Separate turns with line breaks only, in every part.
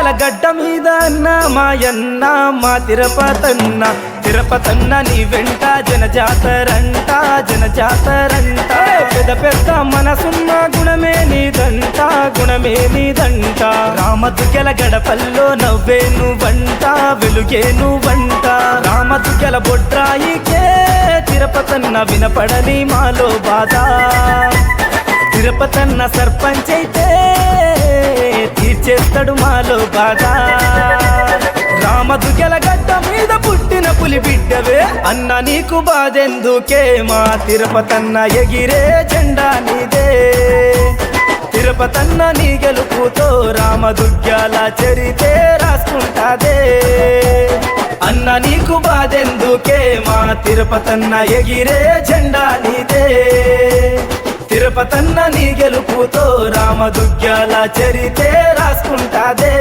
గల గడ్డ మీద అన్న మాయన్న మా తిరుపతన్న తిరుపతన్న నీ వెంట జనజాతరంట జనజాతరంట పెద్ద పెద్ద మనసున్న గుణమే నీదంట రామదుగ్గల గడపల్లో నవ్వే నువ్వంట వెలుగే నువ్వంట రామదుగ్గల బొడ్రాయికే తిరుపతన్న వినపడని మాలో బాధ తిరుపతన్న సర్పంచ్ అయితే తీర్చేస్తాడు మాలో బాధ రామదుగ్గల గడ్డ మీద పుట్టిన పులి బిడ్డవే అన్న నీకు బాధెందుకే మా తిరుపతన్న ఎగిరే జెండా నీదే తిరుపతన్న నీ గెలుపుతో రామదుగ్గ్యాల చరితే రాసుకుంటాదే అన్న నీకు బాధెందుకే మా తిరుపతన్న ఎగిరే జెండా నీదే తిరుపతన్న నీ గెలుపుతో రామదుగ్గ్యాల చరితే రాసుకుంటాదే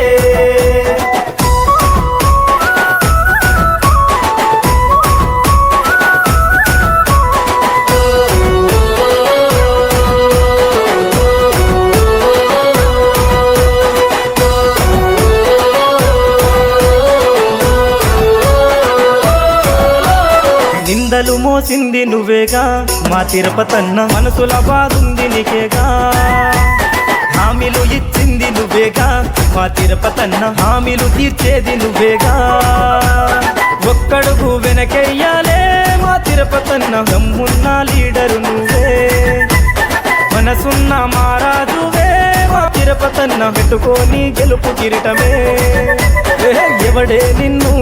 నిందలు మోసింది నువ్వేగా మా తిరుపతన్న మనసుల బాగుంది నీకేగా హామీలు ఇచ్చింది నువ్వేగా మా తిరుపతన్న హామీలు తీర్చేది నువ్వేగా ఒక్కడుగు వెనకెయ్యాలే మా తిరుపతన్న దమ్మున్న లీడరు నువ్వే మనసున్న మారాజువే మా తిరుపతన్న పెట్టుకొని గెలుపు కిరీటమే ఎవడే నిన్ను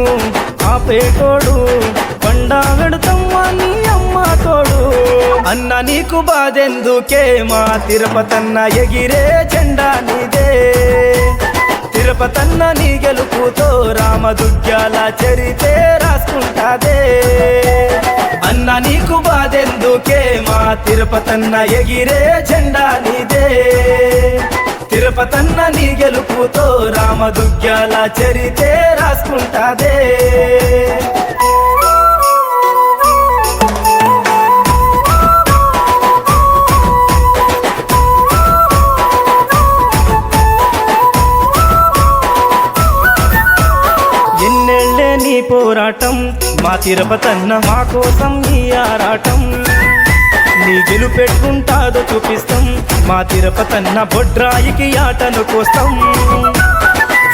ఆపేటోడు బండా వెడుతమ్మా నీ అమ్మ తోడు అన్న నీకు బాధెందుకే మా తిరుపతన్న ఎగిరే జెండా నీదే తిరుపతన్న నీ గెలుపుతో రామదుగ్గ్యాల చరితే రాసుకుంటాదే అన్న నీకు బాధెందుకే మా తిరుపతన్న ఎగిరే జెండా నీదే తిరుపతన్న నీ గెలుపుతో రామదుగ్గ్యాల చరితే రాసుకుంటాదే ఎన్నెళ్ళే నీ పోరాటం మా తిరుపతన్న మా కోసం నీ ఆరాటం నీ గెలుపెట్టుకుంటాదో చూపిస్తాం మా తిరుపతన్న బొడ్రాయికి ఆటను కోస్తాం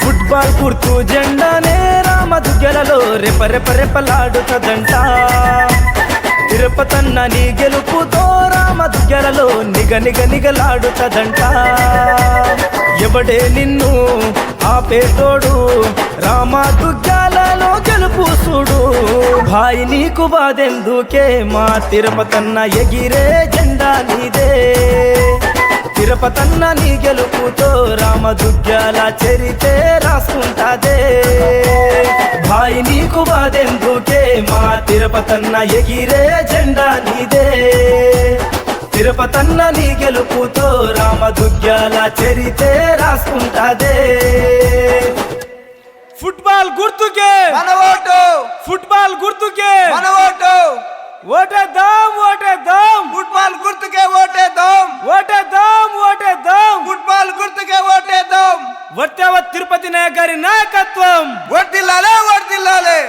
ఫుట్బాల్ గుర్తు జెండానే రామదుగ్గలలో రెపరెపరెపలాడుతదంట తిరుపతన్న నీ గెలుపుతో రామదుగ్గలలో నిగనిగలాడుతదంట ఎవడే నిన్ను ఆపేటోడు రామదుగ్గ్యాలలో గెలుపు చూడు భాయ్ నీకు బాధెందుకే మా తిరుపతన్న ఎగిరే జెండా నీదే తిరుపతన్న నీ గెలుపుతో రామదుగ్గ్యాల చరితే రాసుకుంటాదే భాయ్ నీకు బాధెందుకే మా తిరుపతన్న ఎగిరే జెండా నీదే తిరుపతన్న నీ గెలుపుతో రామదుగ్గ్యాల చరితే రాసుకుంటాదే ఫుట్బాల్ గుర్తుకే
మన ఓటు
ఫుట్బాల్ గుర్తుకే
మన ఓటు
ఓటేద్దాం ఓటేద్దాం
ఫుట్బాల్ గుర్తుకే ఓటేద్దాం
ఓటేద్దాం ఓటేద్దాం
ఫుట్బాల్ గుర్తుకే ఓటేద్దాం
వర్తవ తిరుపతి నాయక్ గారి నాయకత్వం
వర్ధిల్లాలే వర్ధిల్లాలే